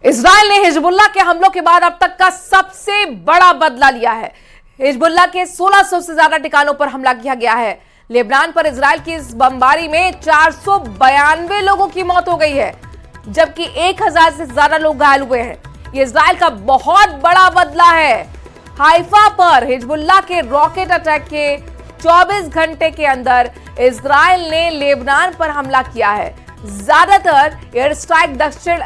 Israel ने Hezbollah के हमलों के बाद अब तक का सबसे बड़ा बदला लिया है। हिजबुल्लाह के 1600 से ज्यादा ठिकानों पर हमला किया गया है। लेबनान पर इजराइल की इस बमबारी में 492 लोगों की मौत हो गई है, जबकि 1000 से ज्यादा लोग घायल हुए हैं। ये इजराइल का बहुत बड़ा बदला है। हाइफा पर हिजबुल्लाह के रॉकेट अटैक के 24 घंटे के अंदर इजराइल ने लेबनान पर हमला किया है। ज्यादातर एयर स्ट्राइक दक्षिण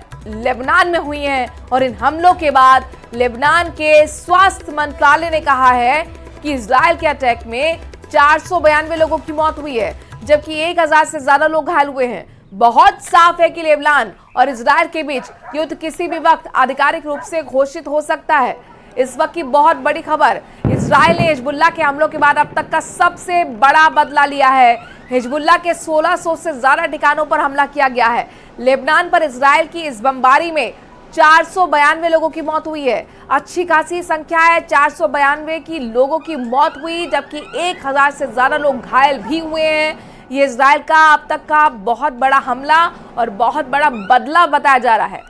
लेबनान में हुई हैं और इन हमलों के बाद लेबनान के स्वास्थ्य मंत्रालय ने कहा है कि इजराइल के अटैक में 492 लोगों की मौत हुई है, जबकि 1000 से ज्यादा लोग घायल हुए हैं। बहुत साफ है कि लेबनान और इजराइल के बीच युद्ध किसी भी वक्त आधिकारिक रूप से घोषित हो सकता है। इस वक्त की बहुत बड़ी खबर, इजराइल ने हिजबुल्लाह के हमलों के बाद अब तक का सबसे बड़ा बदला लिया है। हिजबुल्लाह के 1600 से ज्यादा ठिकानों पर हमला किया गया है। लेबनान पर इजराइल की इस बमबारी में 492 लोगों की मौत हुई है। अच्छी खासी संख्या है, 492 की लोगों की मौत हुई, जबकि 1000 से ज्यादा लोग घायल भी हुए हैं। ये इजराइल का अब तक का बहुत बड़ा हमला और बहुत बड़ा बदला बताया जा रहा है।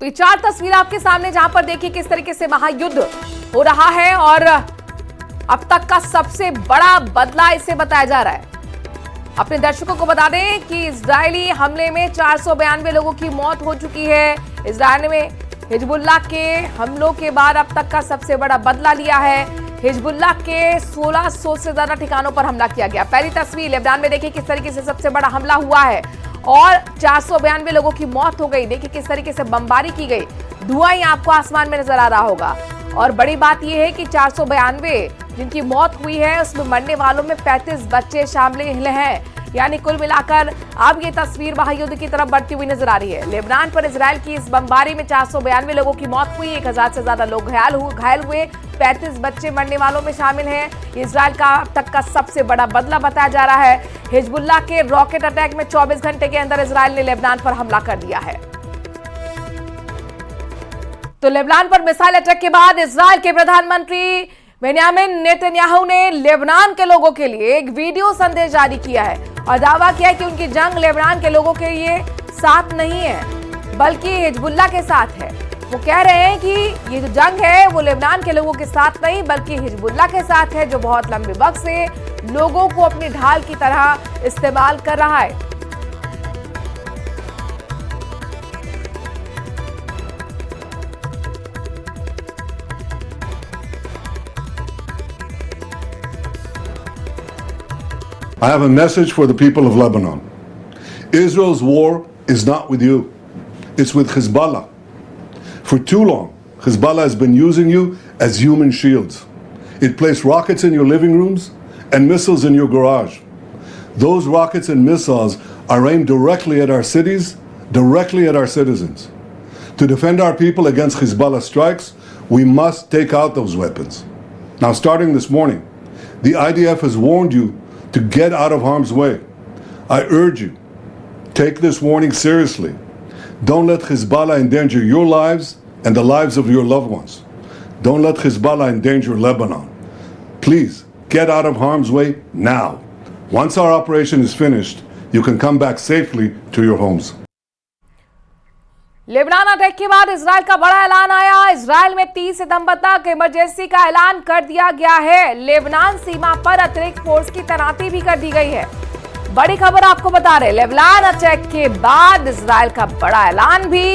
तो ये 4 तस्वीर आपके सामने, जहां पर देखिए किस तरीके से महायुद्ध हो रहा है और अब तक का सबसे बड़ा बदला इसे बताया जा रहा है। अपने दर्शकों को बता दें कि इजरायली हमले में 492 लोगों की मौत हो चुकी है। इजरायल में हिजबुल्लाह के हमलों के बाद अब तक का सबसे बड़ा बदला लिया है। हिजबुल्लाह के 1600 से ज्यादा ठिकानों पर हमला किया गया। पहली तस्वीर लेबनान में देखिए किस तरीके से सबसे बड़ा हमला हुआ है और 492 लोगों की मौत हो गई। देखिए किस तरीके से बमबारी की गई, धुआं ही आपको आसमान में नजर आ रहा होगा। और बड़ी बात यह है कि 492 जिनकी मौत हुई है उसमें मरने वालों में 35 बच्चे शामिल हैं। यानी कुल मिलाकर अब ये तस्वीर महायुद्ध की तरफ बढ़ती हुई नजर आ रही है। लेबनान पर इजराइल की इस बमबारी में 492 लोगों की मौत हुई, 1000 से ज्यादा लोग घायल हुए, 35 बच्चे मरने वालों में शामिल हैं। इजराइल का अब तक का सबसे बड़ा बदला बताया जा रहा है। हिजबुल्लाह के रॉकेट अटैक में 24 घंटे के अंदर इजराइल ने लेबनान पर हमला कर दिया है। तो लेबनान पर मिसाइल अटैक के बाद इजराइल के प्रधानमंत्री बेंयामिन नेतन्याहू ने लेबनान के लोगों के लिए एक वीडियो संदेश जारी किया है और दावा किया कि उनकी जंग लेबनान के लोगों के लिए साथ नहीं है बल्कि हिजबुल्लाह के साथ है। वो कह रहे हैं कि ये जो जंग है वो लेबनान के लोगों के साथ नहीं बल्कि हिजबुल्लाह के साथ है, जो बहुत लंबे वक्त से लोगों को अपनी ढाल की तरह इस्तेमाल कर रहा है। I have a message for the people of Lebanon. Israel's war is not with you. It's with Hezbollah. For too long, Hezbollah has been using you as human shields. It placed rockets in your living rooms and missiles in your garage. Those rockets and missiles are aimed directly at our cities, directly at our citizens. To defend our people against Hezbollah strikes, we must take out those weapons. Now, starting this morning, the IDF has warned you to get out of harm's way. I urge you, take this warning seriously. Don't let Hezbollah endanger your lives and the lives of your loved ones. Don't let Hezbollah endanger Lebanon. Please, get out of harm's way now. Once our operation is finished, you can come back safely to your homes. Lebanon attack के बाद Israel का बड़ा ऐलान आया। Israel में 30 सितंबर तक emergency का ऐलान कर दिया गया है। लेबनान सीमा पर अतिरिक्त फोर्स की तैनाती भी कर दी गई है। बड़ी खबर आपको बता रहे, लेबनान अटैक के बाद इजराइल का बड़ा ऐलान भी।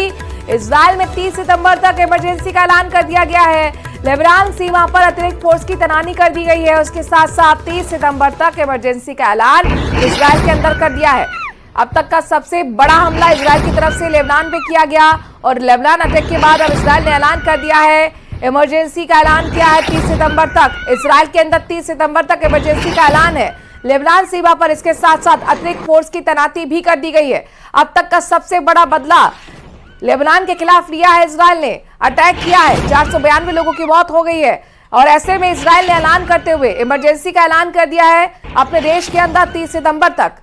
इजराइल में 30 सितंबर तक इमरजेंसी का ऐलान कर दिया गया है। लेबनान सीमा पर अतिरिक्त फोर्स की तैनाती कर दी गई है। उसके साथ साथ 30 सितंबर तक इमरजेंसी का ऐलान इजराइल के अंदर कर दिया है। अब तक का सबसे बड़ा हमला इजराइल की तरफ से लेबनान पे किया गया और लेबनान अटैक के बाद अब इजराइल ने ऐलान कर दिया है, इमरजेंसी का ऐलान किया है 30 सितंबर तक। इजराइल के अंदर 30 सितंबर तक इमरजेंसी का ऐलान है। लेबनान सीमा पर इसके साथ साथ अतिरिक्त फोर्स की तैनाती भी कर दी गई है। अब तक का सबसे बड़ा बदला लेबनान के खिलाफ लिया है इजराइल ने, अटैक किया है, 492 लोगों की मौत हो गई है। और ऐसे में इजराइल ने ऐलान करते हुए इमरजेंसी का ऐलान कर दिया है अपने देश के अंदर 30 सितंबर तक।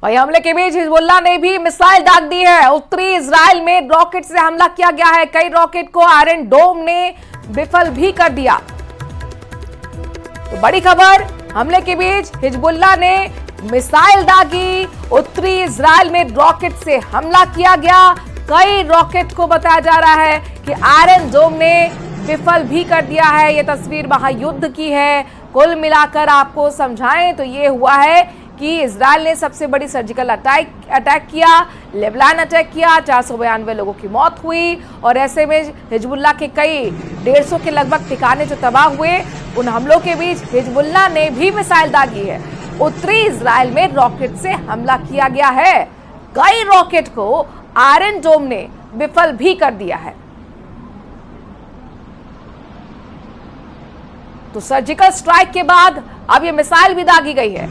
वही हमले के बीच हिजबुल्लाह ने भी मिसाइल दाग दी है। उत्तरी इजराइल में रॉकेट से हमला किया गया है। कई रॉकेट को आयरन डोम ने विफल भी कर दिया। तो बड़ी खबर, हमले के बीच हिजबुल्लाह ने मिसाइल दागी। उत्तरी इजराइल में रॉकेट से हमला किया गया। कई रॉकेट को बताया जा रहा है कि आयरन डोम ने विफल भी कर दिया है। यह तस्वीर महायुद्ध की है। कुल मिलाकर आपको समझाएं तो ये हुआ है कि इजराइल ने सबसे बड़ी सर्जिकल अटैक किया, लेबनान अटैक किया, 492 लोगों की मौत हुई। और ऐसे में हिजबुल्लाह के कई 150 के लगभग ठिकाने जो तबाह हुए, उन हमलों के बीच हिजबुल्लाह ने भी मिसाइल दागी है। उत्तरी इजराइल में रॉकेट से हमला किया गया है। कई रॉकेट को आयरन डोम ने विफल भी कर दिया है। तो सर्जिकल स्ट्राइक के बाद अब यह मिसाइल भी दागी गई है।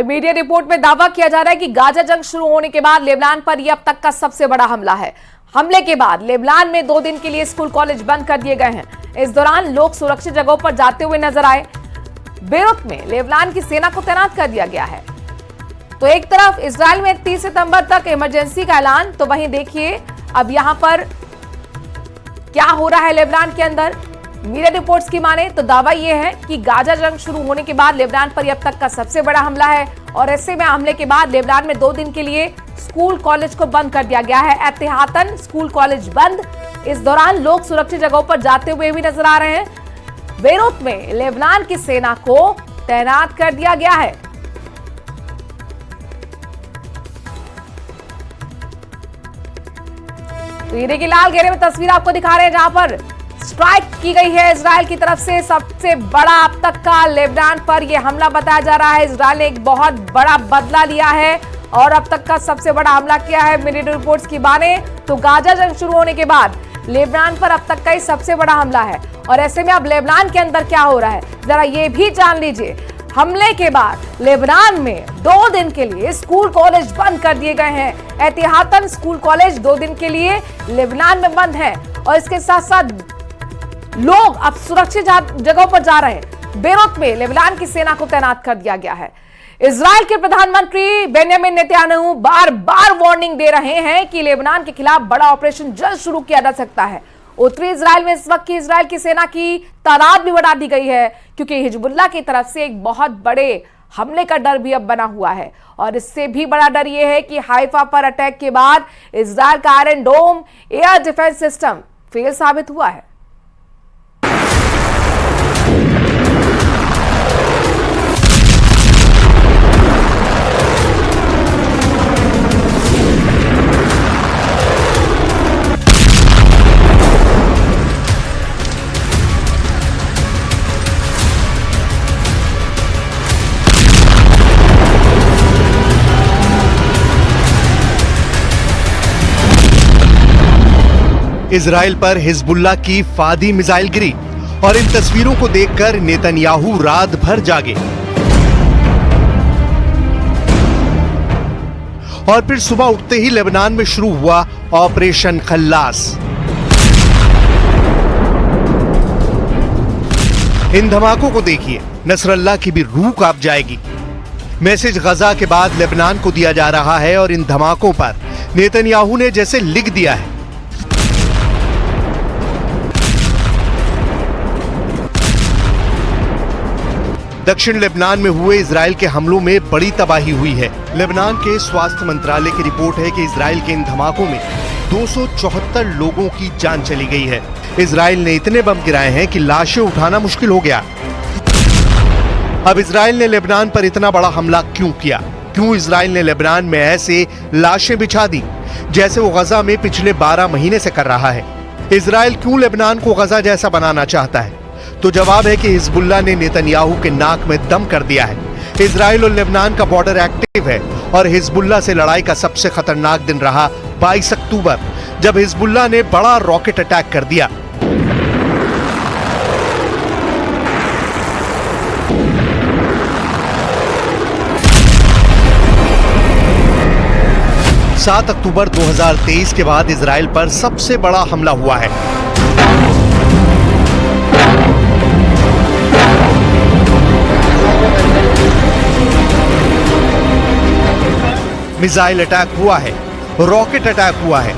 मीडिया रिपोर्ट में दावा किया जा रहा है कि गाजा जंग शुरू होने के बाद लेबनान पर यह अब तक का सबसे बड़ा हमला है। हमले के बाद लेबनान में 2 दिन के लिए स्कूल कॉलेज बंद कर दिए गए हैं। इस दौरान लोग सुरक्षित जगहों पर जाते हुए नजर आए। बेरूत में लेबनान की सेना को तैनात कर दिया गया है। तो एक तरफ इजराइल में 30 सितंबर तक इमरजेंसी का ऐलान, तो वहीं देखिए अब यहां पर क्या हो रहा है लेबनान के अंदर। मीडिया रिपोर्ट्स की माने तो दावा यह है कि गाजा जंग शुरू होने के बाद लेबनान पर अब तक का सबसे बड़ा हमला है। और ऐसे में हमले के बाद लेबनान में 2 दिन के लिए स्कूल कॉलेज को बंद कर दिया गया है। एहतियातन स्कूल कॉलेज बंद। इस दौरान लोग सुरक्षित जगहों पर जाते हुए भी नजर आ रहे हैं। बेरूत में लेबनान की सेना को तैनात कर दिया गया है। तो ये देखिए लाल घेरे में तस्वीर आपको दिखा रहे हैं जहां पर स्ट्राइक की गई है इजराइल की तरफ से। सबसे बड़ा अब तक का लेबनान पर यह हमला बताया जा रहा है। इजराइल ने एक बहुत बड़ा बदला लिया है और अब तक का सबसे बड़ा हमला किया है। मीडिया रिपोर्ट्स की माने तो गाजा जंग शुरू होने के बाद लेबनान पर अब तक का ही सबसे बड़ा हमला है। और ऐसे में अब लेबनान के अंदर क्या हो रहा है जरा ये भी जान लीजिए। हमले के बाद लेबनान में 2 दिन के लिए स्कूल कॉलेज बंद कर दिए गए हैं। एहतियातन स्कूल कॉलेज 2 दिन के लिए लेबनान में बंद है। और इसके साथ साथ लोग अब सुरक्षित जगहों पर जा रहे हैं। बेरूत में लेबनान की सेना को तैनात कर दिया गया है। इजराइल के प्रधानमंत्री बेंयामिन नेतन्याहू बार बार वार्निंग दे रहे हैं कि लेबनान के खिलाफ बड़ा ऑपरेशन जल्द शुरू किया जा सकता है। उत्तरी इजराइल में इस वक्त की इजराइल की सेना की तादाद भी बढ़ा दी गई है क्योंकि हिजबुल्लाह की तरफ से एक बहुत बड़े हमले का डर भी अब बना हुआ है। और इससे भी बड़ा डर यह है कि हाइफा पर अटैक के बाद इजराइल का आयरन डोम एयर डिफेंस सिस्टम फेल साबित हुआ है। इजराइल पर हिजबुल्लाह की फादी मिसाइल गिरी और इन तस्वीरों को देखकर नेतन्याहू रात भर जागे और फिर सुबह उठते ही लेबनान में शुरू हुआ ऑपरेशन खल्लास। इन धमाकों को देखिए, नसरल्लाह की भी रूह कांप जाएगी। मैसेज गजा के बाद लेबनान को दिया जा रहा है और इन धमाकों पर नेतन्याहू ने जैसे लिख दिया है। दक्षिण लेबनान में हुए इजराइल के हमलों में बड़ी तबाही हुई है। लेबनान के स्वास्थ्य मंत्रालय की रिपोर्ट है कि इजराइल के इन धमाकों में 274 लोगों की जान चली गई है। इजराइल ने इतने बम गिराए हैं कि लाशें उठाना मुश्किल हो गया। अब इजराइल ने लेबनान पर इतना बड़ा हमला क्यों किया? क्यों इजराइल ने लेबनान में ऐसे लाशें बिछा दी जैसे वो गजा में पिछले 12 महीने से कर रहा है? इजराइल क्यों लेबनान को गजा जैसा बनाना चाहता है? तो जवाब है कि हिजबुल्लाह ने नेतन्याहू के नाक में दम कर दिया है। इजराइल और लेबनान का बॉर्डर एक्टिव है और हिजबुल्लाह से लड़ाई का सबसे खतरनाक दिन रहा 22 अक्टूबर, जब हिजबुल्लाह ने बड़ा रॉकेट अटैक कर दिया। सात अक्टूबर 2023 के बाद इजराइल पर सबसे बड़ा हमला हुआ है। मिसाइल अटैक हुआ है, रॉकेट अटैक हुआ है।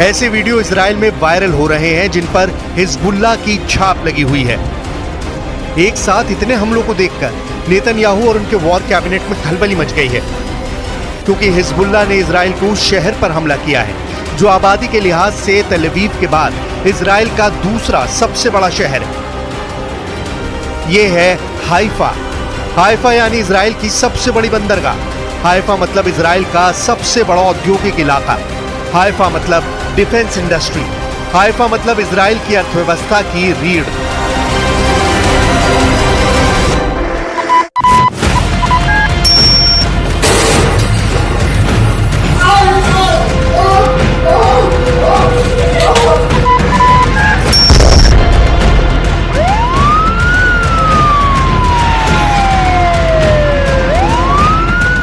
ऐसे वीडियो इजराइल में वायरल हो रहे हैं जिन पर हिजबुल्लाह की छाप लगी हुई है। एक साथ इतने हमलों को देखकर नेतन्याहू और उनके वॉर कैबिनेट में खलबली मच गई है, क्योंकि हिजबुल्लाह ने इजराइल को उस शहर पर हमला किया है जो आबादी के लिहाज से तेल अवीव के बाद इजराइल का दूसरा सबसे बड़ा शहर है। यह है हाइफा। हाइफा यानी इजराइल की सबसे बड़ी बंदरगाह। हाइफा मतलब इजराइल का सबसे बड़ा औद्योगिक इलाका। हाइफा मतलब डिफेंस इंडस्ट्री। हाइफा मतलब इजराइल की अर्थव्यवस्था की रीढ़।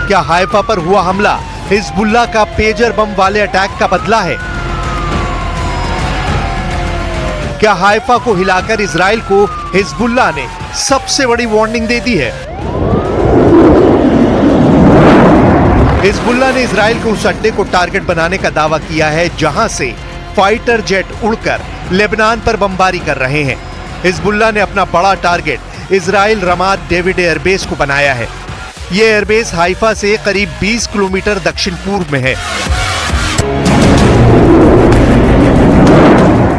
क्या हाइफा पर हुआ हमला हिजबुल्लाह का पेजर बम वाले अटैक का बदला है? क्या हाइफा को हिलाकर इजराइल को हिजबुल्लाह ने सबसे बड़ी वार्निंग दे दी है? हिजबुल्लाह ने इजराइल के उस अड्डे को टारगेट बनाने का दावा किया है जहां से फाइटर जेट उड़कर लेबनान पर बमबारी कर रहे हैं। हिजबुल्लाह ने अपना बड़ा टारगेट इजराइल रमात डेविड एयरबेस को बनाया है। यह एयरबेस हाइफा से करीब 20 किलोमीटर दक्षिण पूर्व में है।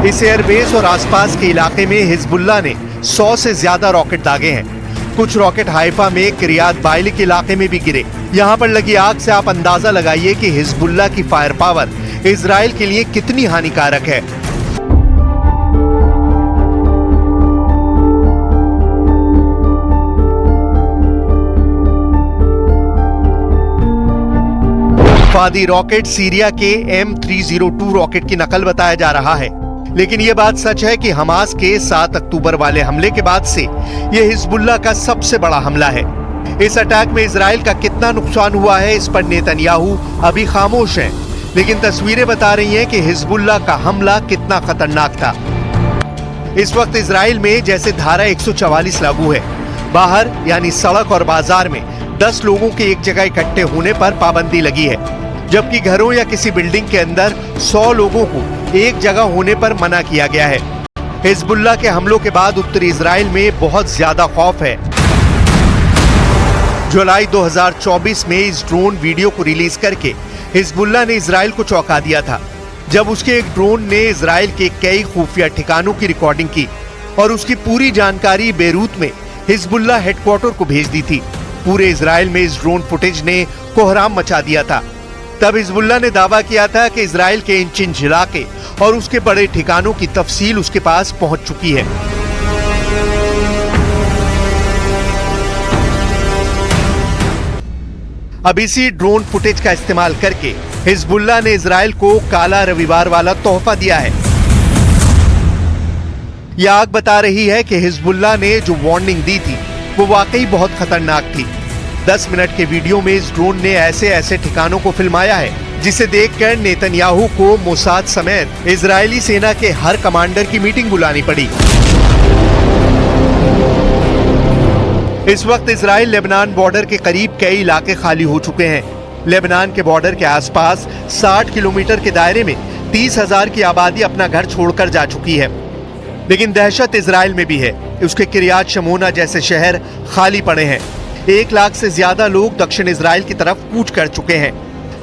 इस एयरबेस और आसपास के इलाके में हिजबुल्लाह ने 100 से ज्यादा रॉकेट दागे हैं। कुछ रॉकेट हाइफा में किरियात बाइली के इलाके में भी गिरे। यहां पर लगी आग से आप अंदाजा लगाइए कि हिजबुल्लाह की फायर पावर इजराइल के लिए कितनी हानिकारक है। फादी रॉकेट सीरिया के M302 रॉकेट की नकल बताया जा रहा है, लेकिन यह बात सच है कि हमास के 7 अक्टूबर वाले हमले के बाद से यह हिजबुल्लाह का सबसे बड़ा हमला है। इस अटैक में इजराइल का कितना नुकसान हुआ है इस पर नेतन्याहू अभी खामोश हैं, लेकिन तस्वीरें बता रही हैं कि हिजबुल्लाह का हमला कितना खतरनाक था। इस वक्त इजराइल में जैसे धारा 144 लागू है। बाहर यानी सड़क और बाजार में 10 लोगों के एक जगह इकट्ठे होने पर पाबंदी लगी है, जबकि घरों या किसी बिल्डिंग के अंदर 100 लोगों को एक जगह होने पर मना किया गया है। हिजबुल्लाह के हमलों के बाद उत्तरी इजराइल में बहुत ज्यादा खौफ है। जुलाई 2024 में इस ड्रोन वीडियो को रिलीज करके हिजबुल्लाह ने इजराइल को चौंका दिया था, जब उसके एक ड्रोन ने इजराइल के कई खुफिया ठिकानों की रिकॉर्डिंग की और उसकी पूरी जानकारी बेरूत में हिजबुल्लाह हेडक्वार्टर को भेज दी थी। पूरे इजराइल में इस ड्रोन फुटेज ने कोहराम मचा दिया था। तब हिजबुल्लाह ने दावा किया था कि इजराइल के इंच इलाके और उसके बड़े ठिकानों की तफसील उसके पास पहुंच चुकी है। अब इसी ड्रोन फुटेज का इस्तेमाल करके हिजबुल्लाह ने इजराइल को काला रविवार वाला तोहफा दिया है। यह आग बता रही है कि हिजबुल्लाह ने जो वार्निंग दी थी वो वाकई बहुत खतरनाक थी। 10 मिनट के वीडियो में इस ड्रोन ने ऐसे ऐसे ठिकानों को फिल्माया है जिसे देखकर नेतन्याहू को मोसाद समेत इजरायली सेना के हर कमांडर की मीटिंग बुलानी पड़ी। इस वक्त इजराइल लेबनान बॉर्डर के करीब कई इलाके खाली हो चुके हैं। लेबनान के बॉर्डर के आसपास 60 किलोमीटर के दायरे में 30,000 की आबादी अपना घर छोड़कर जा चुकी है। लेकिन दहशत इजराइल में भी है। उसके किरियात शमोना जैसे शहर खाली पड़े हैं। 1 लाख से ज्यादा लोग दक्षिण इजराइल की तरफ कूच कर चुके हैं।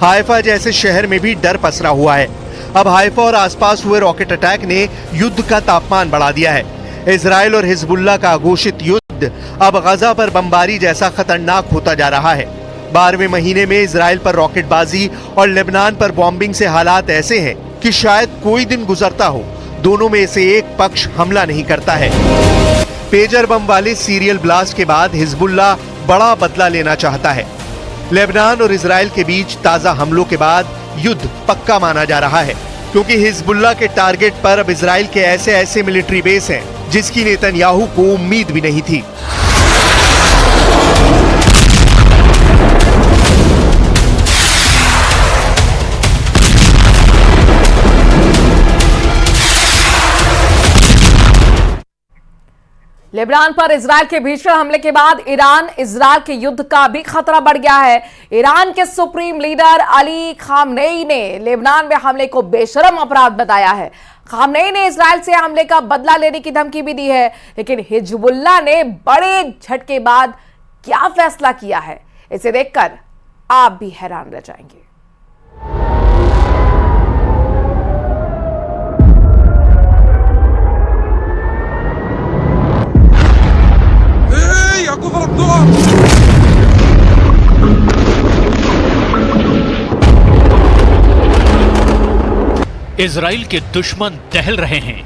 हाइफा जैसे शहर में भी डर पसरा हुआ है। अब हाइफा और आसपास हुए रॉकेट अटैक ने युद्ध का तापमान बढ़ा दिया है। इजराइल और हिजबुल्लाह का अघोषित युद्ध अब गजा पर बमबारी जैसा खतरनाक होता जा रहा है। 12वें महीने में इजराइल पर रॉकेटबाजी और लेबनान पर बॉम्बिंग से हालात ऐसे हैं कि शायद कोई दिन गुजरता हो दोनों में से एक पक्ष हमला नहीं करता है। पेजर बम वाले सीरियल ब्लास्ट के बाद हिजबुल्लाह बड़ा बदला लेना चाहता है। लेबनान और इजराइल के बीच ताजा हमलों के बाद युद्ध पक्का माना जा रहा है, क्योंकि हिजबुल्लाह के टारगेट पर अब इजराइल के ऐसे मिलिट्री बेस हैं जिसकी नेतन्याहू को उम्मीद भी नहीं थी। लेबनान पर इजराइल के भीषण हमले के बाद ईरान इजराइल के युद्ध का भी खतरा बढ़ गया है। ईरान के सुप्रीम लीडर अली खामनेई ने लेबनान में हमले को बेशरम अपराध बताया है। खामनेई ने इजराइल से हमले का बदला लेने की धमकी भी दी है, लेकिन हिजबुल्लाह ने बड़े झटके बाद क्या फैसला किया है, इसे देखकर आप भी हैरान रह जाएंगे। इजराइल के दुश्मन दहल रहे हैं।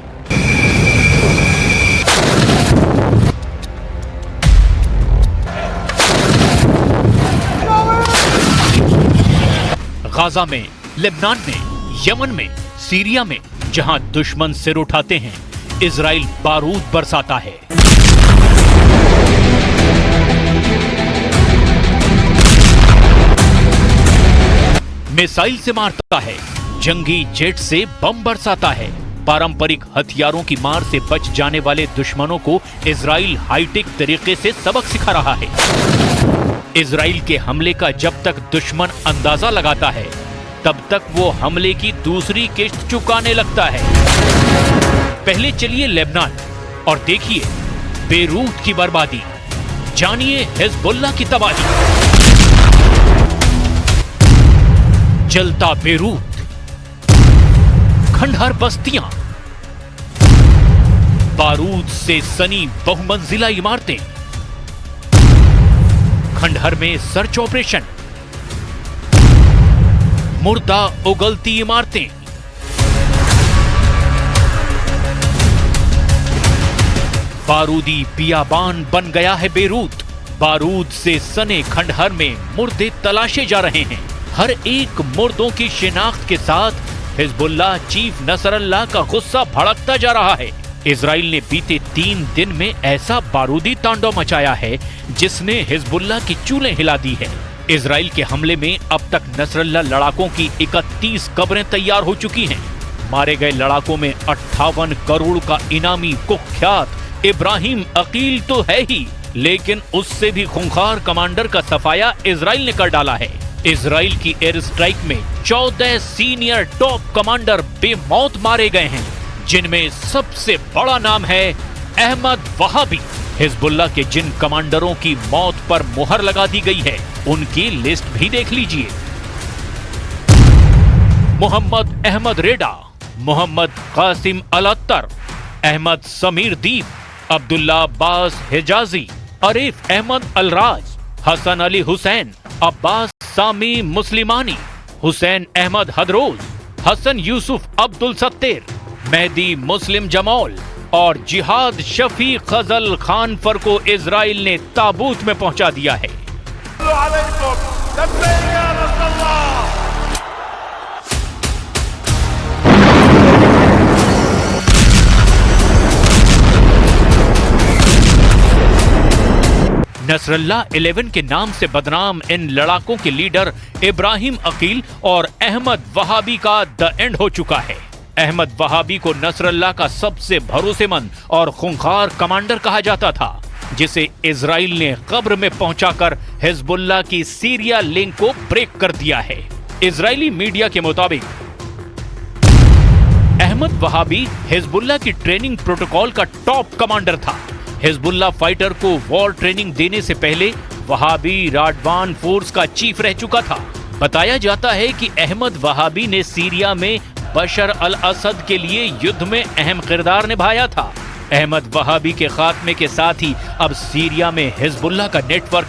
गाजा में, लेबनान में, यमन में, सीरिया में जहां दुश्मन सिर उठाते हैं, इजराइल बारूद बरसाता है। मिसाइल से मारता है, जंगी जेट से बम बरसाता है। पारंपरिक हथियारों की मार से बच जाने वाले दुश्मनों को इजराइल हाईटेक तरीके से सबक सिखा रहा है। इजराइल के हमले का जब तक दुश्मन अंदाजा लगाता है, तब तक वो हमले की दूसरी किश्त चुकाने लगता है। पहले चलिए लेबनान और देखिए बेरूत की बर्बादी, जानिए हिजबुल्लाह की तबाही। जलता बेरूत, खंडहर बस्तियां, बारूद से सनी बहुमंजिला इमारतें, खंडहर में सर्च ऑपरेशन, मुर्दा उगलती इमारतें, बारूदी बियाबान बन गया है बेरूत। बारूद से सने खंडहर में मुर्दे तलाशे जा रहे हैं। हर एक मुर्दों की शिनाख्त के साथ हिजबुल्लाह चीफ नसरल्लाह का गुस्सा भड़कता जा रहा है। इजराइल ने बीते 3 दिन में ऐसा बारूदी तांडव मचाया है जिसने हिजबुल्लाह की चूल्हें हिला दी है। इजराइल के हमले में अब तक नसरल्लाह लड़ाकों की 31 कब्रें तैयार हो चुकी हैं। मारे गए लड़ाकों में 58 करोड़ का इनामी कुख्यात इब्राहिम अकील तो है ही, लेकिन उससे भी खूंखार कमांडर का सफाया इजराइल ने कर डाला है। इजराइल की एयर स्ट्राइक में 14 सीनियर टॉप कमांडर बेमौत मारे गए हैं, जिनमें सबसे बड़ा नाम है अहमद वहाबी। हिजबुल्लाह के जिन कमांडरों की मौत पर मुहर लगा दी गई है, उनकी लिस्ट भी देख लीजिए। मोहम्मद अहमद रेडा, मोहम्मद कासिम अल-अत्तर, अहमद समीर दीप, अब्दुल्ला अब्बास हिजाजी, अरीफ अहमद अलराज, हसन अली हुसैन, अब्बास सामी मुस्लिमानी, हुसैन अहमद हदरोज, हसन यूसुफ अब्दुल सत्तेर, मेहदी मुस्लिम जमौल और जिहाद शफी खजल खान फर को इजराइल ने ताबूत में पहुंचा दिया है। नसरल्लाह 11 के नाम से बदनाम इन लड़ाकों के लीडर इब्राहिम अकील और अहमद वहाबी का द एंड हो चुका है। अहमद वहाबी को नसरल्लाह का सबसे भरोसेमंद और खूंखार कमांडर कहा जाता था, जिसे इजराइल ने कब्र में पहुंचाकर हिजबुल्लाह की सीरिया लिंक को ब्रेक कर दिया है। इजरायली मीडिया के मुताबिक अहमद वहाबी हिजबुल्लाह की ट्रेनिंग प्रोटोकॉल का टॉप कमांडर था। हिजबुल्लाह फाइटर को वॉर ट्रेनिंग देने से पहले वहाबी राडवान फोर्स का चीफ रह चुका था। बताया जाता है कि अहमद वहाबी ने सीरिया में बशर अल असद के लिए युद्ध में अहम किरदार निभाया था। अहमद वहाबी के खात्मे के साथ ही अब सीरिया में हिजबुल्लाह का नेटवर्क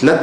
3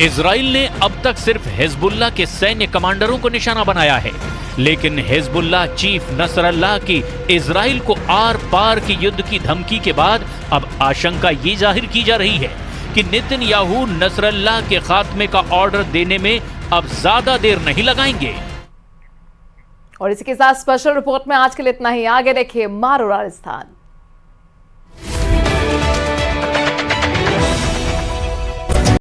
इजराइल ने अब तक सिर्फ हिजबुल्लाह के सैन्य कमांडरों को निशाना बनाया है, लेकिन हिजबुल्लाह चीफ नसरल्लाह की इजराइल को आर पार की युद्ध की धमकी के बाद अब आशंका ये जाहिर की जा रही है कि नेतन्याहू नसरल्लाह के खात्मे का ऑर्डर देने में अब ज्यादा देर नहीं लगाएंगे। और इसी के साथ स्पेशल रिपोर्ट में आज के लिए इतना ही। आगे देखिए मारो राजस्थान।